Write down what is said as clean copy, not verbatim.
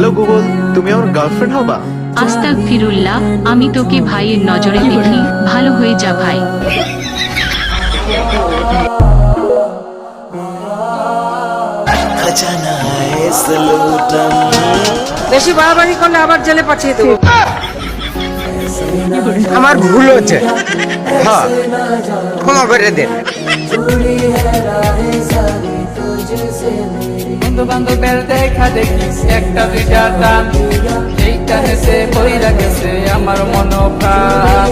Hello Google, তুমি আমার girlfriend হবা? আস্তাগফিরুল্লাহ, আমি তোকে ভাইয়ের নজরে দেখি, ভালো হয়ে যা ভাই। বেশি বাড়াবাড়ি করলে আবার জেলে পাঠিয়ে দেবো। আমার ভুল হচ্ছে, হ্যাঁ ক্ষমা করে দেন। বন্ধু বান্ধবের দেখা দেখি একটা দুইটা দাম, এইটা হেসে বইরা গেছে আমার মনোপ্রাণ।